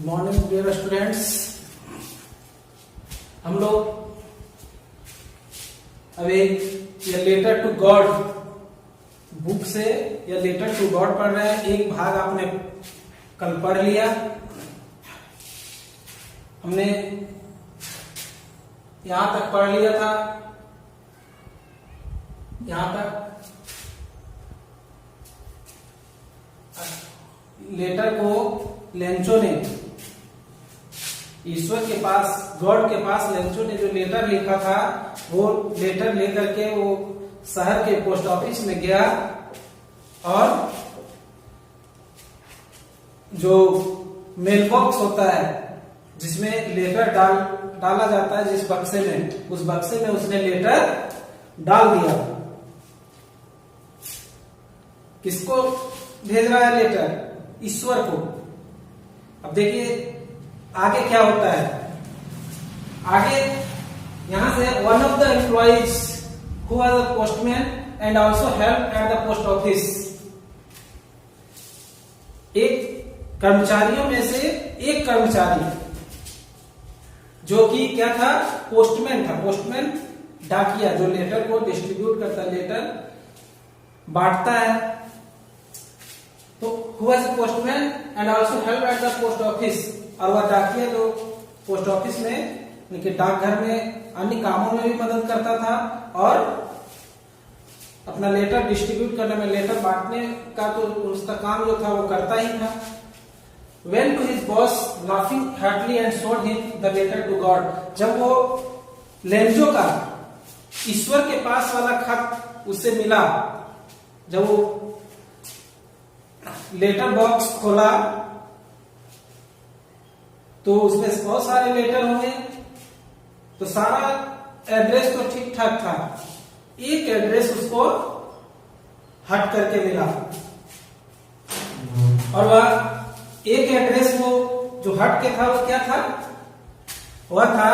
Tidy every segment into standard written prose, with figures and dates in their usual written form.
Morning dear students. हम लोग अब एक ये लेटर टू गॉड बुक से या लेटर टू गॉड पढ़ रहे हैं। एक भाग आपने कल पढ़ लिया। हमने यहां तक पढ़ लिया था, यहां तक लेटर को लेंचो ने ईश्वर के पास, गॉड के पास लेंचो ने जो लेटर लिखा था वो लेटर लेकर के वो शहर के पोस्ट ऑफिस में गया और जो मेल बॉक्स होता है जिसमें लेटर डाला जाता है, जिस बक्से में, उस बक्से में उसने लेटर डाल दिया। किसको भेज रहा है लेटर? ईश्वर को। अब देखिए आगे क्या होता है। आगे यहां से one of the employees who was a postman and also help at the post office, एक कर्मचारियों में से एक कर्मचारी जो कि क्या था? पोस्टमैन था। पोस्टमैन डाकिया जो लेटर को डिस्ट्रीब्यूट करता है, लेटर बांटता है। तो who was a postman and also help at the post office, और वह डाकिया जो पोस्ट ऑफिस में, उनके डाकघर में अन्य कामों में भी मदद करता था और अपना लेटर डिस्ट्रीब्यूट करने में, लेटर बांटने का तो उसका काम जो था वो करता ही था। Went to his boss laughing heartily and showed him the letter to God. जब वो लेंजो का ईश्वर के पास वाला खत उससे मिला, जब वो लेटर बॉक्स खोला तो उसमें बहुत सारे लेटर होंगे, तो सारा एड्रेस तो ठीक ठाक था। एक एड्रेस उसको हट करके मिला और वह एक एड्रेस वो जो हट के था वो क्या था? वह था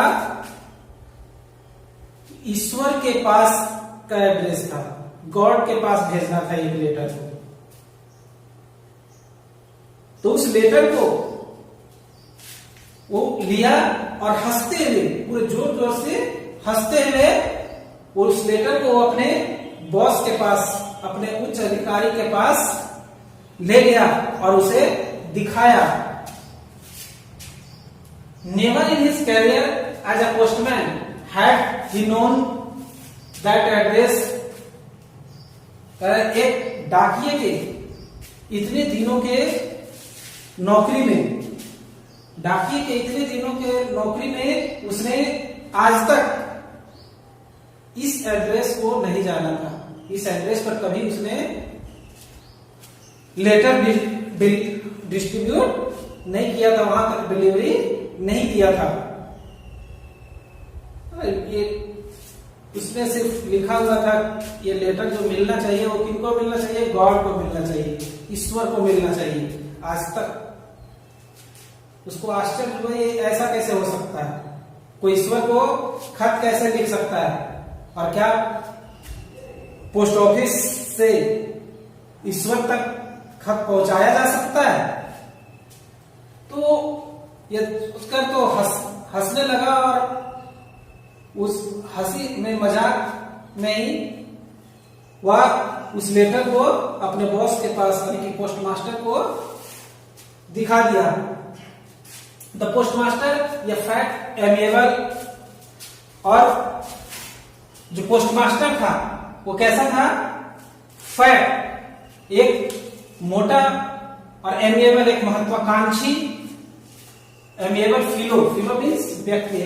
ईश्वर के पास का एड्रेस था। गॉड के पास भेजना था एक लेटर को। तो उस लेटर को वो लिया और हंसते हुए, पूरे जोर जोर से हंसते हुए वो उस लेटर को अपने बॉस के पास, अपने उच्च अधिकारी के पास ले गया और उसे दिखाया। Never in his career as a postman had he known that address. एक डाकिये के इतने दिनों के नौकरी में, डाकिये के इतने दिनों के नौकरी में उसने आज तक इस एड्रेस को नहीं जाना था। इस एड्रेस पर कभी उसने लेटर डिस्ट्रीब्यूट नहीं किया था, वहां तक डिलीवरी नहीं किया था। ये उसमें सिर्फ लिखा हुआ था ये लेटर जो मिलना चाहिए वो किनको मिलना चाहिए? गॉड को मिलना चाहिए, ईश्वर को मिलना चाहिए। आज तक उसको आश्चर्य हुआ, ये ऐसा कैसे हो सकता है? कोई ईश्वर को खत कैसे लिख सकता है? और क्या पोस्ट ऑफिस से ईश्वर तक खत पहुंचाया जा सकता है? तो ये उसका तो हंसने लगा और उस हंसी में, मजाक में ही वह उस लेटर को अपने बॉस के पास, यानी कि पोस्ट मास्टर को दिखा दिया। द पोस्ट मास्टर या फैट एमिएबल, और जो पोस्ट मास्टर था वो कैसा था? फैट, एक मोटा, और एमिएबल एक महत्वाकांक्षी। एमिएबल फिलो मीन्स व्यक्ति,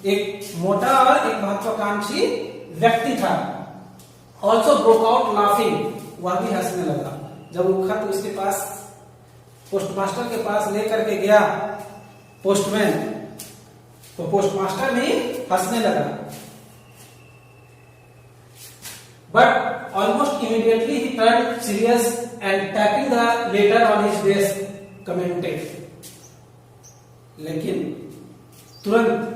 एक मोटा और एक महत्वाकांक्षी व्यक्ति था। ऑल्सो ब्रोक आउट लाफिंग, वह भी हंसने लगा। जब वो खत उसके पास, पोस्ट मास्टर के पास लेकर के गया पोस्टमैन, तो पोस्ट मास्टर भी हंसने लगा। But almost immediately he turn serious and tapping the later on his desk commented. लेकिन तुरंत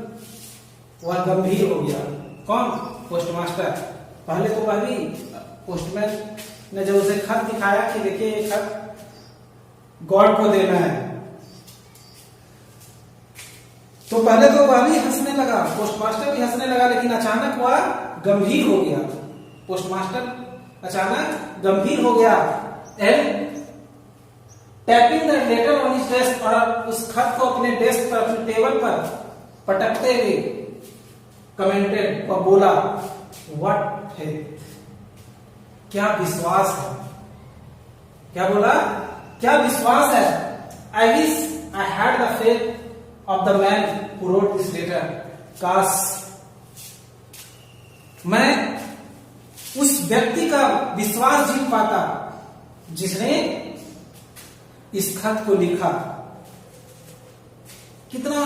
वह गंभीर हो गया। कौन? Post master. पहले तो भाभी पोस्टमैन ने जब उसे खत दिखाया कि देखिए ये खत गॉड को देना है, तो पहले तो वह भी हंसने लगा, पोस्टमास्टर भी हंसने लगा, लेकिन अचानक वह गंभीर हो गया। पोस्टमास्टर अचानक गंभीर हो गया and tapping the later on his desk, और उस खत को अपने डेस्क पर, अपने टेबल पर पटकते हुए कमेंटेड और बोला, व्हाट है, क्या विश्वास है। क्या बोला, क्या विश्वास है। I wish I had the faith of the man who wrote this letter, काश मैं उस व्यक्ति का विश्वास जीत पाता जिसने इस खत को लिखा। कितना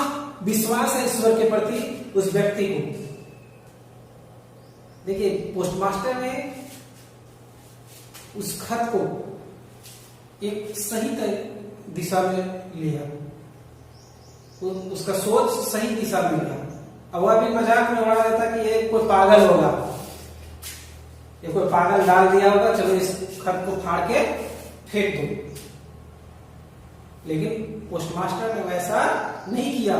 विश्वास है ईश्वर के प्रति उस व्यक्ति को। देखिए, पोस्टमास्टर ने उस खत को एक सही दिशा में लिया, उसका सोच सही दिशा में लिया। अब वह भी मजाक में उड़ा रहा था कि ये कोई पागल होगा, ये कोई पागल डाल दिया होगा, चलो इस खत को फाड़ के फेंक दो। लेकिन पोस्टमास्टर ने वैसा नहीं किया।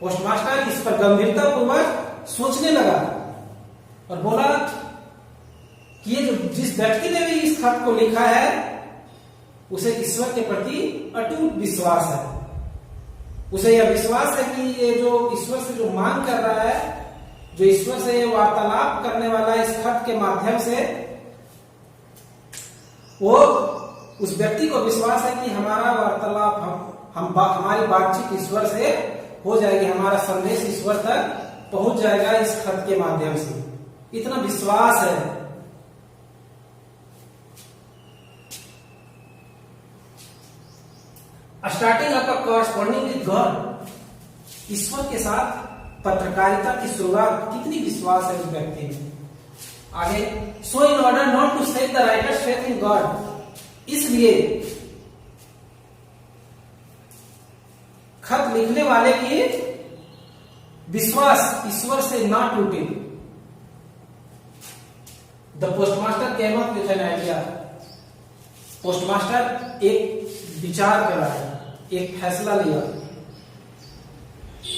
पोस्टमास्टर इस पर गंभीरता पूर्वक सोचने लगा और बोला कि ये जो जिस व्यक्ति ने भी इस खत को लिखा है उसे ईश्वर के प्रति अटूट विश्वास है। उसे यह विश्वास है कि ये जो ईश्वर से जो मांग कर रहा है, जो ईश्वर से वार्तालाप करने वाला है इस खत के माध्यम से, वो उस व्यक्ति को विश्वास है कि हमारा वार्तालाप, हमारी बातचीत ईश्वर से हो जाएगी, हमारा संदेश ईश्वर तक पहुंच जाएगा इस खत के माध्यम से। इतना विश्वास है। स्टार्टिंग आपका कॉरस्पॉन्डिंग विद गॉड, ईश्वर के साथ पत्रकारिता की शुरुआत, कितनी विश्वास है उस व्यक्ति में। आगे, so in order not to set the writer's faith in God, इसलिए खत लिखने वाले की विश्वास ईश्वर से ना टूटे। The postmaster came up with an idea, postmaster एक विचार कर रहा है, एक फैसला लिया।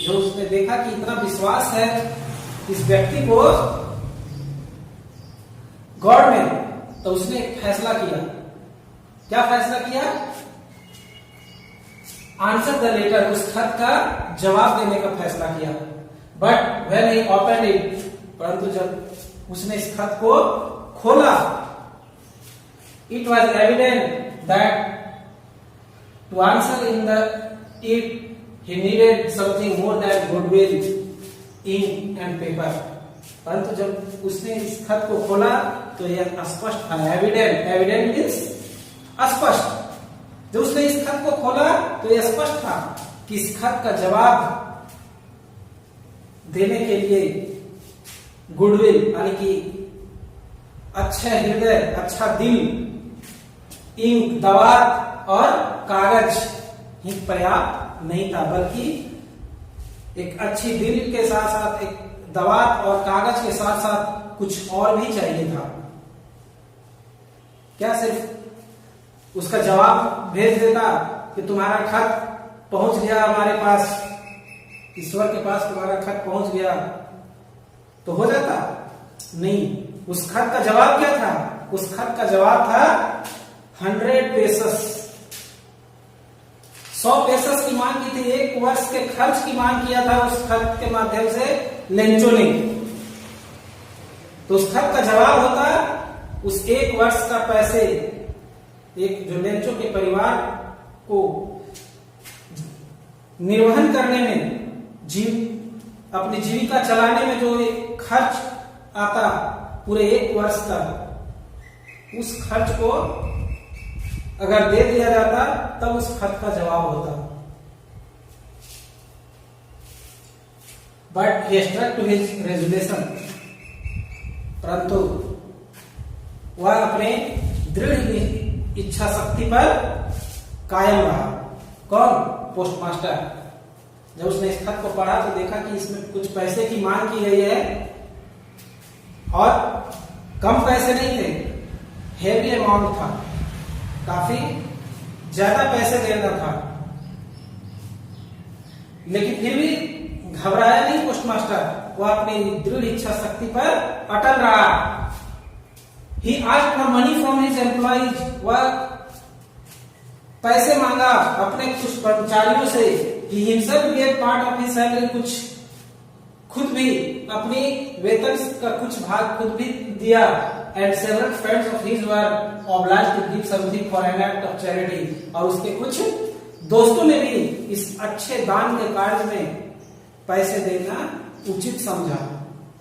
जो उसने देखा कि इतना विश्वास है इस व्यक्ति को गॉड में, तो उसने एक फैसला किया। क्या फैसला किया? आंसर द लेटर, उस खत का जवाब देने का फैसला किया। But when he opened it, परंतु जब उसने इस खत को खोला, it was evident that to answer in the it he needed something more than goodwill, ink and paper. परंतु जब उसने इस खत को खोला तो यह स्पष्ट था। एविडेंट मीन्स स्पष्ट। जब उसने इस खत को खोला तो यह स्पष्ट था कि इस खत का जवाब देने के लिए गुडविल यानी कि अच्छा हृदय, अच्छा दिल, इंक, दवात और कागज ही पर्याप्त नहीं था, बल्कि एक अच्छी दिल के साथ साथ एक दवात और कागज के साथ साथ कुछ और भी चाहिए था। क्या सिर्फ उसका जवाब भेज देता कि तुम्हारा खत पहुंच गया हमारे पास, ईश्वर के पास तुम्हारा खत पहुंच गया, तो हो जाता? नहीं। उस खत का जवाब क्या था? उस खत का जवाब था 100 पेसेस, 100 पेसेस की मांग की थी। एक वर्ष के खर्च की मांग किया था उस खत के माध्यम से लेंचो ने। तो उस खत का जवाब होता उस एक वर्ष का पैसे, एक जो लेंचो के परिवार को निर्वहन करने में, अपनी जीविका चलाने में जो खर्च आता पूरे एक वर्ष का, उस खर्च को अगर दे दिया जाता तब उस खत का जवाब होता। But he stuck to his resolution, परंतु वह अपने दृढ़ इच्छा शक्ति पर कायम रहा। कौन? पोस्टमास्टर। जब उसने इस खत को पढ़ा तो देखा कि इसमें कुछ पैसे की मांग की गई है और कम पैसे नहीं थे, हेवी अमाउंट था, काफी ज्यादा पैसे देना था। लेकिन फिर भी घबराया नहीं पोस्टमास्टर, वह अपनी दृढ़ इच्छा शक्ति पर अटल रहा। ही asked for money from his employees, वह पैसे मांगा अपने कुछ कर्मचारियों से। He himself gave part of his salary, कुछ खुद भी अपनी वेतन का कुछ भाग खुद भी दिया। And several friends of his were obliged to give something for an act of charity, और उसके कुछ दोस्तों ने भी इस अच्छे दान के कार्य में पैसे देना उचित समझा,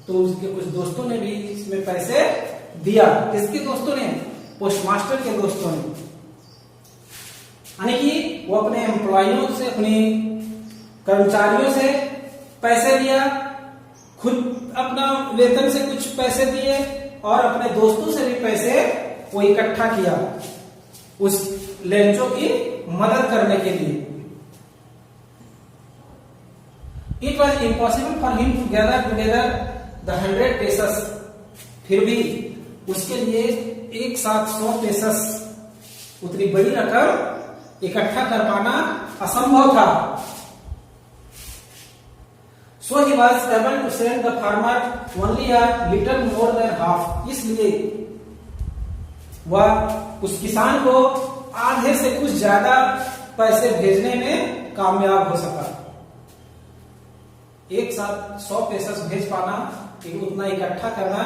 तो उसके कुछ दोस्तों ने भी इसमें पैसे दिया। किसके दोस्तों ने? पोस्टमास्टर के दोस्तों ने। यानी कि वो अपने एम्प्लॉइयों से, अपनी कर्मचारियों से पैसे दिया, खुद अपना वेतन से कुछ पैसे दिए और अपने दोस्तों से भी पैसे वो इकट्ठा किया उस लेंचो की मदद करने के लिए। It was impossible for him to gather together the 100 pesos, फिर भी उसके लिए एक साथ 100 पेसस, उतनी बड़ी रकम इकट्ठा कर पाना असंभव था। So he was able to send the farmer only a little more than half, इसलिए वह उस किसान को आधे से कुछ ज्यादा पैसे भेजने में कामयाब हो सका। एक साथ 100 पेसस भेज पाना, उतना इकट्ठा करना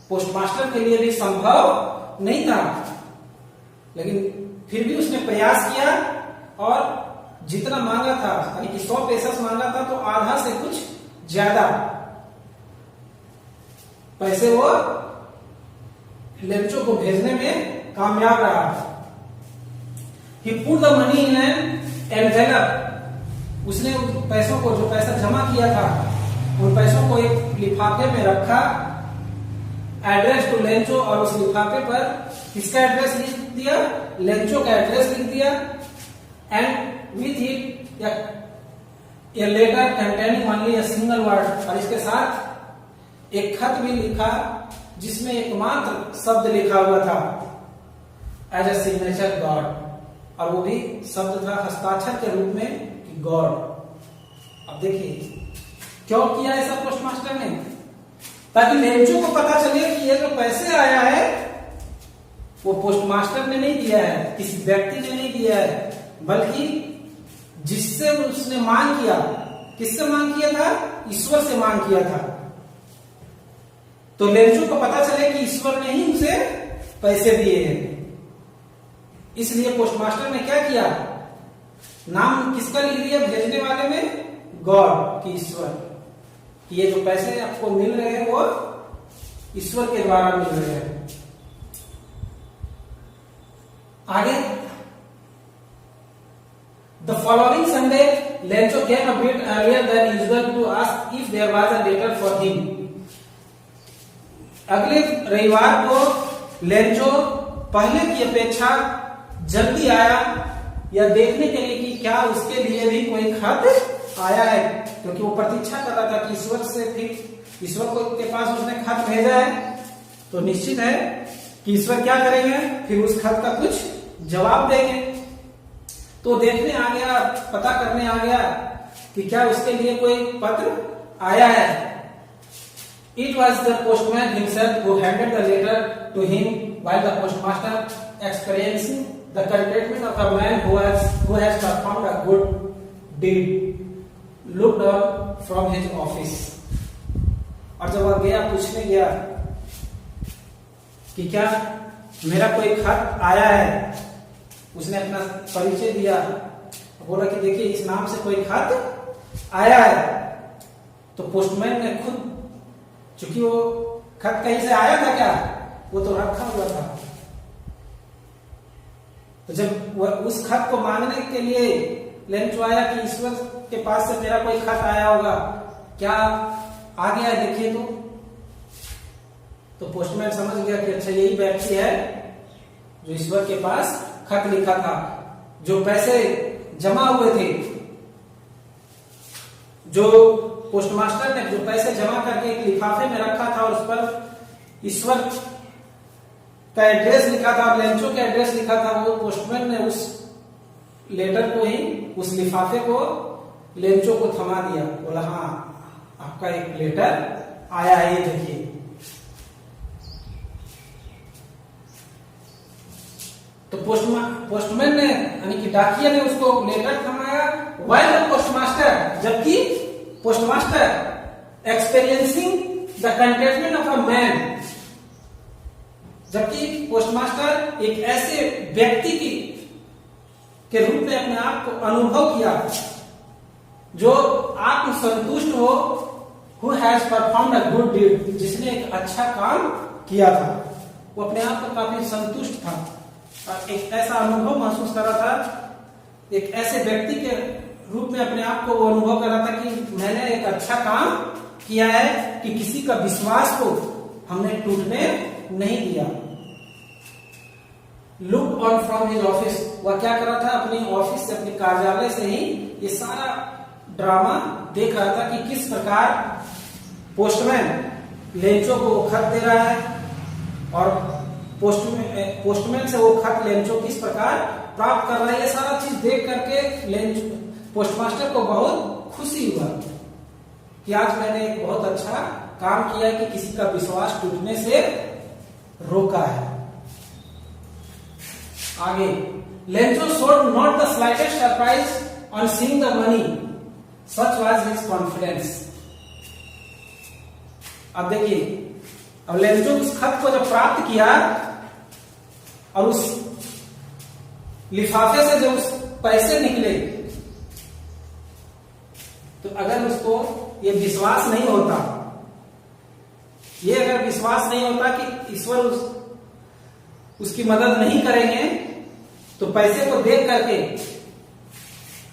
पोस्टमास्टर के लिए भी संभव नहीं था, लेकिन फिर भी उसने प्रयास किया और जितना मांगा था, यानी कि 100 पेसस मांगा था, तो आधा से कुछ ज्यादा पैसे वो लेंचो को भेजने में कामयाब रहा। He put the money in an envelope, उसने उन पैसों को, जो पैसा जमा किया था, उन पैसों को एक लिफाफे में रखा। एड्रेस टू लेंचो, और उस लिफाफे पर किसका एड्रेस लिख दिया? लेंचो का एड्रेस लिख दिया। And with it a letter containing only a single word, और इसके साथ एक खत भी लिखा जिसमें एकमात्र शब्द लिखा हुआ था, एज ए सिग्नेचर गॉड, और वो भी शब्द था हस्ताक्षर के रूप में गॉड। अब देखिए क्यों किया ऐसा पोस्टमास्टर ने? ताकि लेंचो को पता चले कि ये जो पैसे आया है वो पोस्टमास्टर ने नहीं दिया है, किसी व्यक्ति ने नहीं दिया है, बल्कि जिससे उसने मांग किया, किससे मांग किया था? ईश्वर से मांग किया था। तो लेंचो को पता चले कि ईश्वर ने ही उसे पैसे दिए हैं। इसलिए पोस्टमास्टर ने क्या किया? नाम किसका लिख दिया भेजने वाले में? गॉड, की ईश्वर। ये जो पैसे आपको मिल रहे हैं वो ईश्वर के द्वारा मिल रहे हैं। आगे, the following Sunday Lencho came a bit earlier than usual to ask if there was a letter for him. अगले रविवार को लेंचो पहले की अपेक्षा जल्दी आया, या देखने के लिए कि क्या उसके लिए भी कोई खत आया है, क्योंकि वो प्रतीक्षा कर रहा था कि ईश्वर से, फिर ईश्वर को के पास उसने खत भेजा है, तो निश्चित है कि ईश्वर क्या करेंगे? फिर उस खत का कुछ जवाब देंगे। तो देखने आ गया, पता करने आ गया कि क्या उसके लिए कोई पत्र आया है। It was the postman himself who handed the letter to him, while the postmaster, experiencing the contentment of a man who has performed a good deed, looked on from his office. और जब वह गया, पूछने गया कि क्या मेरा कोई खत आया है, उसने अपना परिचय दिया, बोला कि देखिए इस नाम से कोई खत आया है। तो पोस्टमैन ने खुद, चूंकि वो खत कहीं से आया था क्या, वो तो रखा हुआ था, तो जब वह उस खत को मांगने के लिए लेंचो आया कि ईश्वर के पास से मेरा कोई खत आया होगा, क्या आ गया है देखिए, तो पोस्टमैन समझ गया कि अच्छा यही व्यक्ति है जो ईश्वर के पास खत लिखा था। जो पैसे जमा हुए थे, जो पोस्टमास्टर ने जो पैसे जमा करके एक लिफाफे में रखा था और उस पर ईश्वर का एड्रेस लिखा था, लेंचो का एड्रेस लिखा था, वो पोस्टमैन ने उस लेटर को ही, उस लिफाफे को लेंचो को थमा दिया, बोला हाँ आपका एक लेटर आया है, ये देखिए। तो पोस्टमैन ने यानी कि डाकिया ने उसको लेटर थमाया, व्हाइल द पोस्टमास्टर, जबकि postmaster experiencing the containment of a man, जबकि पोस्टमास्टर एक ऐसे व्यक्ति के रूप में अपने आप को अनुभव किया जो आत्मसंतुष्ट हो, who has performed a good deed, जिसने एक अच्छा काम किया था। वो अपने आप पर काफी संतुष्ट था और एक ऐसा अनुभव महसूस कर रहा था, एक ऐसे व्यक्ति के रूप में अपने आप को वो अनुभव कर रहा था कि मैंने एक अच्छा काम किया है, कि किसी का विश्वास को हमने टूटने नहीं दिया। Look on from his office, वह क्या कर रहा था, अपनी ऑफिस से, अपने कार्यालय से ही ये सारा ड्रामा देख रहा था कि किस प्रकार पोस्टमैन लेंचो को खत दे रहा है और पोस्टमैन से वो खत लेंचो किस प्रकार प्राप्त कर रहा है। ये सारा चीज देख करके पोस्टमास्टर को बहुत खुशी हुआ कि आज मैंने एक बहुत अच्छा काम किया कि किसी का विश्वास टूटने से रोका है। आगे, Lencho showed not the slightest surprise on seeing the money, such was his confidence। अब देखिए, अब लेंचो उस खत को जब प्राप्त किया और उस लिफाफे से जब उस पैसे निकले, तो अगर उसको ये विश्वास नहीं होता, ये अगर विश्वास नहीं होता कि ईश्वर उसकी मदद नहीं करेंगे, तो पैसे को देख करके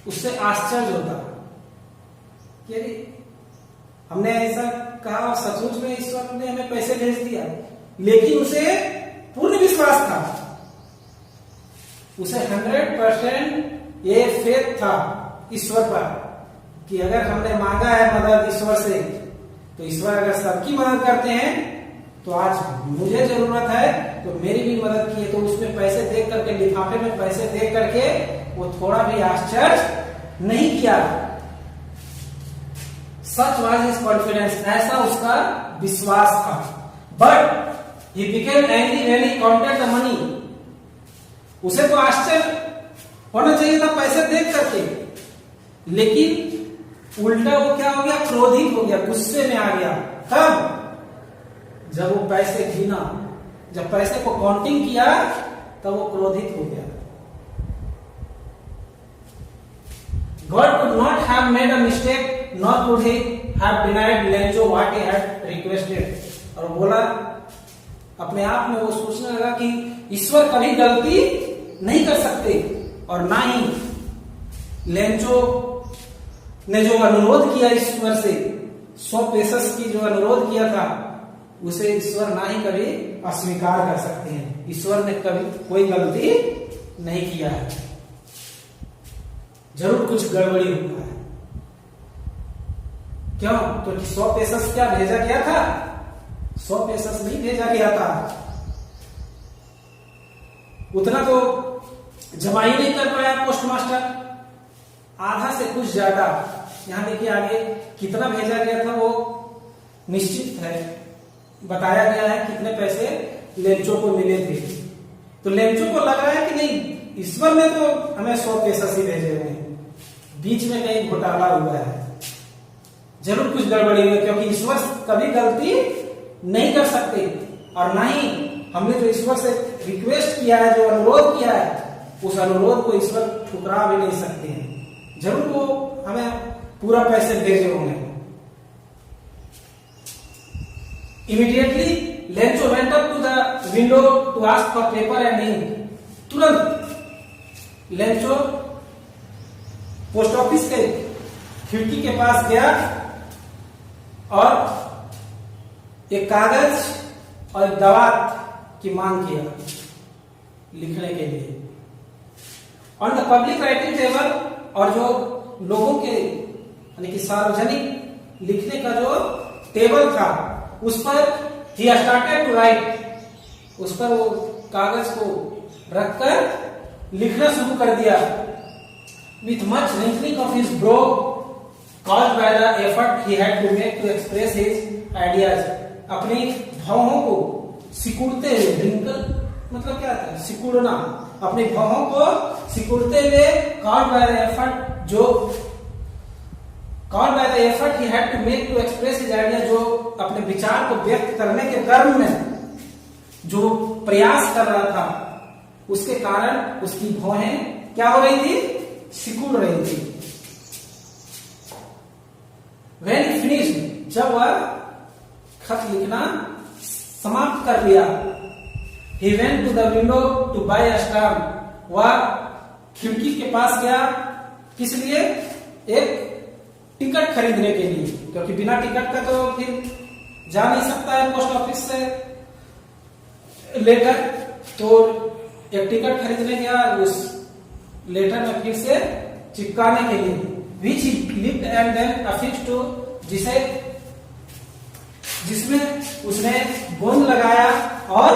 उससे आश्चर्य होता कि हमने ऐसा कहा और सचमुच में ईश्वर ने हमें पैसे भेज दिया। लेकिन उसे पूर्ण विश्वास था, उसे 100% ये फेथ था ईश्वर पर कि अगर हमने मांगा है मदद ईश्वर से, तो ईश्वर अगर सबकी मदद करते हैं, तो आज मुझे जरूरत है तो मेरी भी मदद की है। तो उसमें पैसे देख करके, लिफाफे में पैसे देख करके वो थोड़ा भी आश्चर्य नहीं किया। सच वाज हिज कॉन्फिडेंस, ऐसा उसका विश्वास था। But he became angry when he counted the money, उसे तो आश्चर्य होना चाहिए था पैसे देख करके, लेकिन उल्टा वो क्या हो गया, क्रोधित हो गया, गुस्से में आ गया। तब जब वो पैसे गिना, जब पैसे को काउंटिंग किया, तब वो क्रोधित हो गया। God could not have made a mistake, nor could he have denied Lencho what he had requested। और बोला, अपने आप में वो सोचने लगा कि ईश्वर कभी गलती नहीं कर सकते, और ना ही लेंचो ने जो अनुरोध किया ईश्वर से, 100 पेसस की जो अनुरोध किया था, उसे ईश्वर ना ही कभी अस्वीकार कर सकते हैं। ईश्वर ने कभी कोई गलती नहीं किया है, जरूर कुछ गड़बड़ी हुआ है। क्यों? क्योंकि 100 पेसस क्या भेजा गया था, 100 पेसस नहीं भेजा गया था, उतना तो जमा ही नहीं कर पाया पोस्टमास्टर, आधा से कुछ ज्यादा। यहां देखिए आगे कितना भेजा गया था वो निश्चित है, बताया गया है कितने पैसे लेंचो को मिले थे। तो लेंचो को लग रहा है कि नहीं, ईश्वर ने तो हमें 100 पेसस ही भेजे हुए हैं, बीच में कहीं घोटाला हुआ है, जरूर कुछ गड़बड़ी हुई, क्योंकि ईश्वर कभी गलती नहीं कर सकते, और ना ही हमने जो ईश्वर से रिक्वेस्ट किया है, जो अनुरोध किया है, उस अनुरोध को ईश्वर ठुकरा भी नहीं सकते हैं। जरूर वो हमें पूरा पैसे भेजे होंगे। Immediately, Lencho went up to the window to ask for paper and ink। तुरंत लेंचो पोस्ट ऑफिस के खिड़की के पास गया और एक कागज और दवात की मांग किया लिखने के लिए। On the public writing table, और जो लोगों के यानी कि सार्वजनिक लिखने का जो टेबल था, उस पर ही स्टार्टेड टू राइट, उस पर वो कागज को रखकर लिखना शुरू कर दिया। With much wrinkling of his bro caused by the effort he had to make to express his ideas, अपनी भावों को सिकुड़ते हुए, wrinkle मतलब क्या था, सिकुड़ना, अपनी भावों को सिकुड़ते हुए, caused by the effort he had to make to express his idea, जो अपने विचार को व्यक्त करने के क्रम में जो प्रयास कर रहा था, उसके कारण उसकी भौहें क्या हो रही थी, सिकुड़ रही थी। When he finished, जब वह खत लिखना समाप्त कर लिया, he went to the window to buy a stamp, वह खिड़की के पास गया, किस लिए, एक टिकट खरीदने के लिए, क्योंकि बिना टिकट का तो फिर जा नहीं सकता है पोस्ट ऑफिस से लेटर, तो एक टिकट खरीदने गया, उस लेटर में फिर से चिपकाने के लिए, which he clipped and then affixed to, जिसमें उसने गोंद लगाया और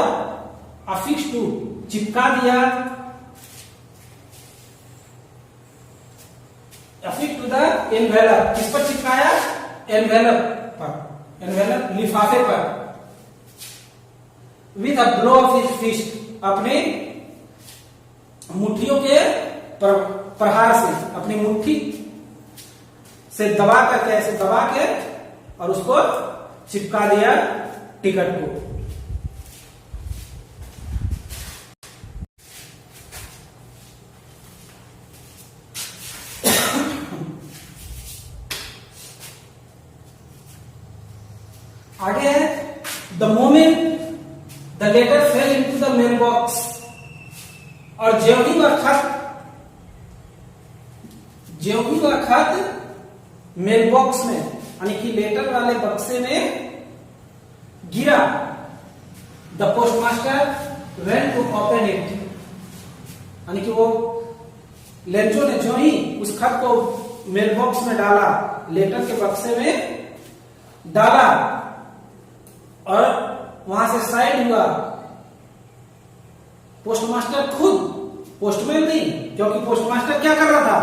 affixed to चिपका दिया, affixed to the envelope, किस पर चिपकाया, envelope पर, envelope लिफाफे पर, with a blow of his fist, अपने मुट्ठियों के प्रहार से, अपनी मुट्ठी से दबा करके, ऐसे दबा के और उसको चिपका दिया टिकट को। आगे है, the moment the letter fell into the mail box, और ज्यों ही वह खत मेल बॉक्स में, यानी कि लेटर वाले बक्से में गिरा, the postmaster went to open it, यानी कि वो लेंचो ने जो ही उस खत को मेल बॉक्स में डाला, लेटर के बक्से में डाला और वहां से साइड हुआ, पोस्टमास्टर खुद, पोस्टमैन नहीं, क्योंकि पोस्टमास्टर क्या कर रहा था,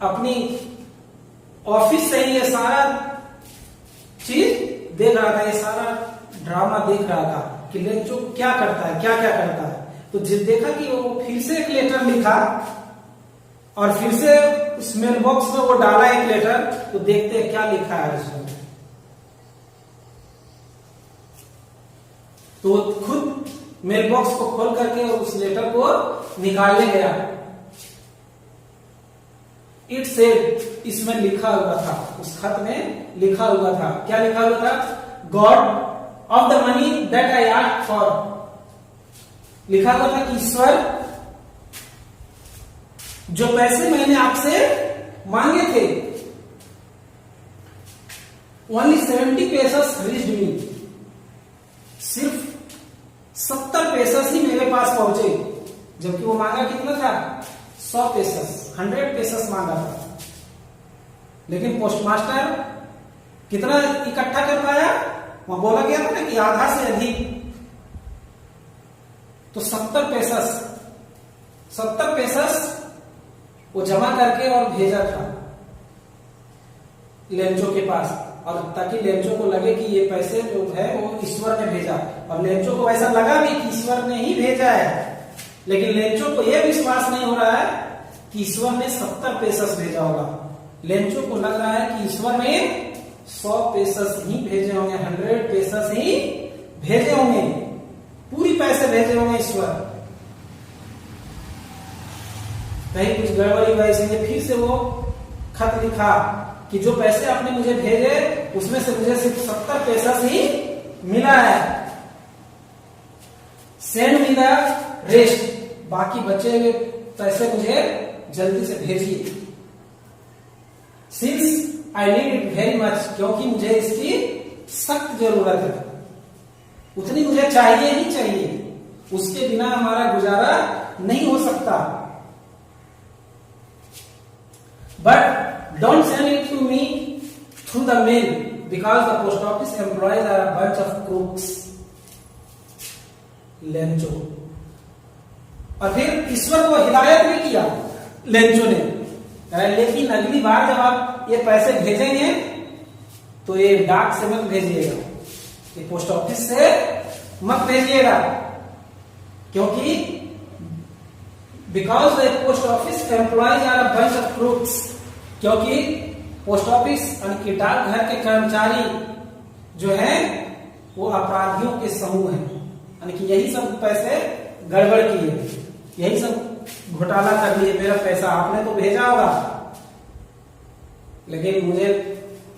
अपनी ऑफिस से ही ये सारा चीज देख रहा था, ये सारा ड्रामा देख रहा था कि लेंचो क्या करता है, क्या क्या करता है। तो जिस देखा कि वो फिर से एक लेटर लिखा और फिर से उस मेल बॉक्स में वो डाला एक लेटर, तो देखते हैं क्या लिखा है उसमें। तो खुद मेल बॉक्स को खोल करके उस लेटर को निकालने गया। इट सेड, इसमें लिखा हुआ था, उस खत में लिखा हुआ था, क्या लिखा हुआ था, God of the money that I asked for, लिखा हुआ था कि ईश्वर, जो पैसे मैंने आपसे मांगे थे, ओनली 70 पैसेस रीच्ड मी, सिर्फ 70 पैसेस ही मेरे पास पहुंचे, जबकि वो मांगा कितना था, 100 पैसेस, 100 पैसेस मांगा था। लेकिन पोस्टमास्टर कितना इकट्ठा कर पाया, वहां बोला गया था ना कि आधा से अधिक, तो 70 पैसेस वो जमा करके और भेजा था लेंचो के पास, और ताकि लेंचो को लगे कि ये पैसे जो है वो ईश्वर ने भेजा, और लेंचो को ऐसा लगा भी कि ईश्वर ने ही भेजा है, लेकिन लेंचो को यह विश्वास नहीं हो रहा है कि ईश्वर ने 70 पैसेस भेजा होगा। लेंचो को लग रहा है कि ईश्वर ने 100 पैसेस ही भेजे होंगे, 100 पैसेस ही भेजे होंगे, पूरी पैसे भेजे होंगे ईश्वर, कहीं कुछ गड़बड़ी हुआ, इसलिए फिर से वो खत लिखा कि जो पैसे आपने मुझे भेजे उसमें से मुझे सिर्फ 70 पैसेस ही मिला है, सेंड मी द रेस्ट, बाकी बचे हुए पैसे मुझे जल्दी से भेजिए, since I need it very much, क्योंकि मुझे इसकी सख्त जरूरत है, उतनी मुझे चाहिए ही चाहिए, उसके बिना हमारा गुजारा नहीं हो सकता। But don't send it to me through the mail because the post office employees are a bunch of crooks, Lencho. और फिर ईश्वर को हिदायत भी किया लेंचो ने लेकिन अगली बार जब आप ये पैसे भेजेंगे तो ये डाक से मत भेजिएगा, ये पोस्ट ऑफिस से मत भेजिएगा, क्योंकि because the post office employees are a bunch of crooks, क्योंकि पोस्ट ऑफिस यानी डाकघर के कर्मचारी जो है वो अपराधियों के समूह है, यानी कि यही सब पैसे गड़बड़ किए, यही सब घोटाला कर लिए। मेरा पैसा आपने तो भेजा होगा, लेकिन मुझे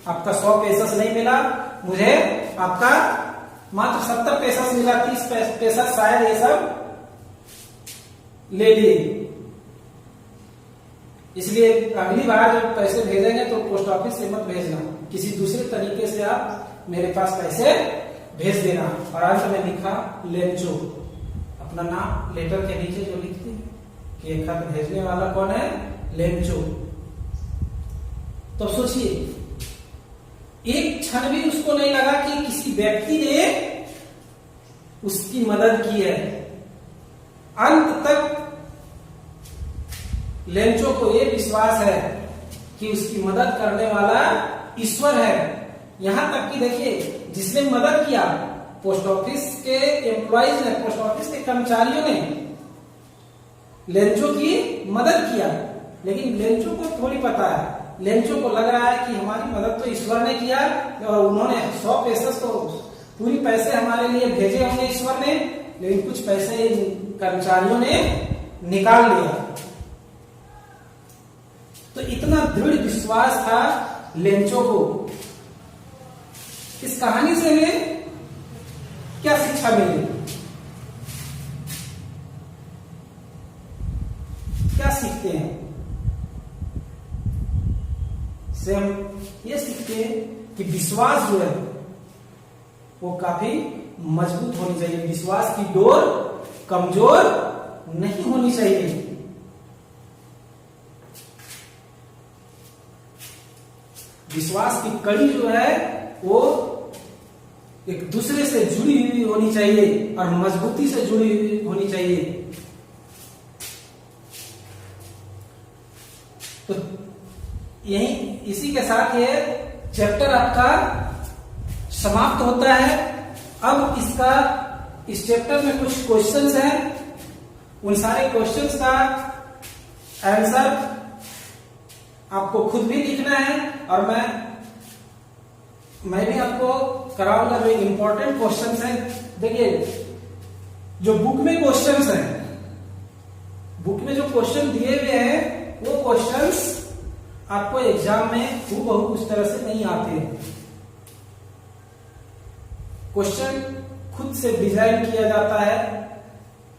आपका 100 पैसा नहीं मिला, मुझे आपका मात्र 70 पैसा मिला, 30 पैसा शायद ये सब ले लिए। इसलिए अगली बार जब पैसे भेजेंगे तो पोस्ट ऑफिस से मत भेजना, किसी दूसरे तरीके से आप मेरे पास पैसे भेज देना। और अंत में लिखा लेंचो, अपना नाम लेटर के नीचे जो लिखते हैं कि ये खत भेजने वाला कौन है, लेंचो। तो सोचिए, एक क्षण भी उसको नहीं लगा कि किसी व्यक्ति ने उसकी मदद की है। अंत तक लेंचो को यह विश्वास है कि उसकी मदद करने वाला ईश्वर है। यहां तक कि देखिए, जिसने मदद किया, पोस्ट ऑफिस के एम्प्लॉइज ने, पोस्ट ऑफिस के कर्मचारियों ने लेंचो की मदद किया, लेकिन लेंचो को थोड़ी पता है, लेंचो को लग रहा है कि हमारी मदद तो ईश्वर ने किया और उन्होंने 100 पैसे तो पूरी पैसे हमारे लिए भेजे होंगे ईश्वर ने, लेकिन कुछ पैसे कर्मचारियों ने निकाल लिया। तो इतना दृढ़ विश्वास था लेंचो को। इस कहानी से हमें क्या शिक्षा मिली, क्या सीखते हैं? से हम ये सीखते हैं कि विश्वास जो है वो काफी मजबूत होनी चाहिए, विश्वास की डोर कमजोर नहीं होनी चाहिए। विश्वास की कड़ी जो है वो एक दूसरे से जुड़ी हुई होनी चाहिए और मजबूती से जुड़ी हुई होनी चाहिए। तो यही इसी के साथ ये चैप्टर आपका समाप्त होता है। अब इस चैप्टर में कुछ क्वेश्चंस हैं, उन सारे क्वेश्चंस का आंसर आपको खुद भी लिखना है और मैं भी आपको कराऊंगा। जो इंपॉर्टेंट क्वेश्चंस हैं, देखिए जो बुक में क्वेश्चंस हैं, बुक में जो क्वेश्चन दिए हुए हैं वो क्वेश्चंस आपको एग्जाम में हूबहू उस तरह से नहीं आते। क्वेश्चन खुद से डिजाइन किया जाता है,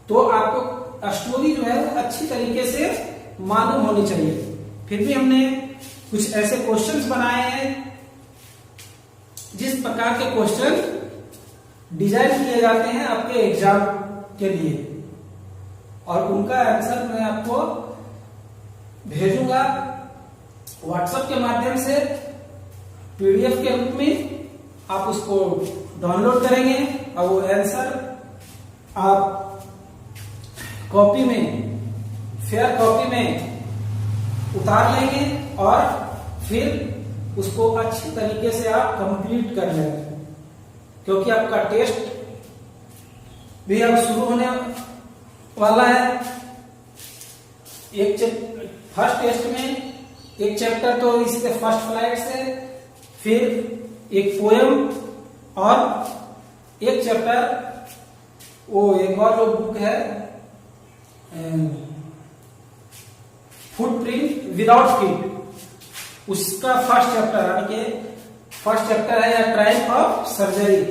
तो आपको स्टोरी जो है वो अच्छी तरीके से मालूम होनी चाहिए। फिर भी हमने कुछ ऐसे क्वेश्चंस बनाए हैं जिस प्रकार के क्वेश्चन डिजाइन किए जाते हैं आपके एग्जाम के लिए, और उनका आंसर मैं आपको भेजूंगा व्हाट्सएप के माध्यम से पीडीएफ के रूप में। आप उसको डाउनलोड करेंगे और वो आंसर आप कॉपी में, फेयर कॉपी में उतार लेंगे और फिर उसको अच्छी तरीके से आप कंप्लीट कर लेंगे, क्योंकि आपका टेस्ट भी अब शुरू होने वाला है। फर्स्ट टेस्ट में एक चैप्टर तो इससे फर्स्ट फ्लाइट से, फिर एक पोएम और एक चैप्टर वो एक और जो बुक है फुटप्रिंट विदाउट फीट, उसका फर्स्ट चैप्टर, यानी कि फर्स्ट चैप्टर है या ट्रायम्फ ऑफ सर्जरी।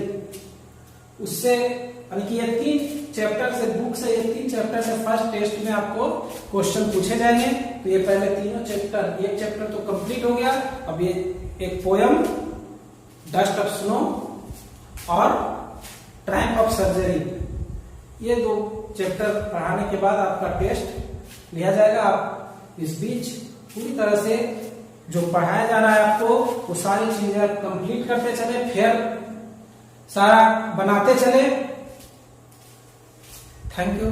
उससे यानी कि ये 3 चैप्टर से, बुक से ये 3 चैप्टर से फर्स्ट टेस्ट में आपको क्वेश्चन पूछे जाएंगे। तो ये पहले तीनों चैप्टर, एक चैप्टर तो कंप्लीट हो गया, अब ये एक पोएम डस्ट ऑफ स्नो और ट्रायम्फ ऑफ सर्जरी, ये 2 चैप्टर पढ़ाने के बाद आपका टेस्ट लिया जाएगा। आप इस बीच पूरी तरह से जो पढ़ाया जा रहा है आपको वो सारी चीजें कंप्लीट करते चले, फिर सारा बनाते चले। Thank you.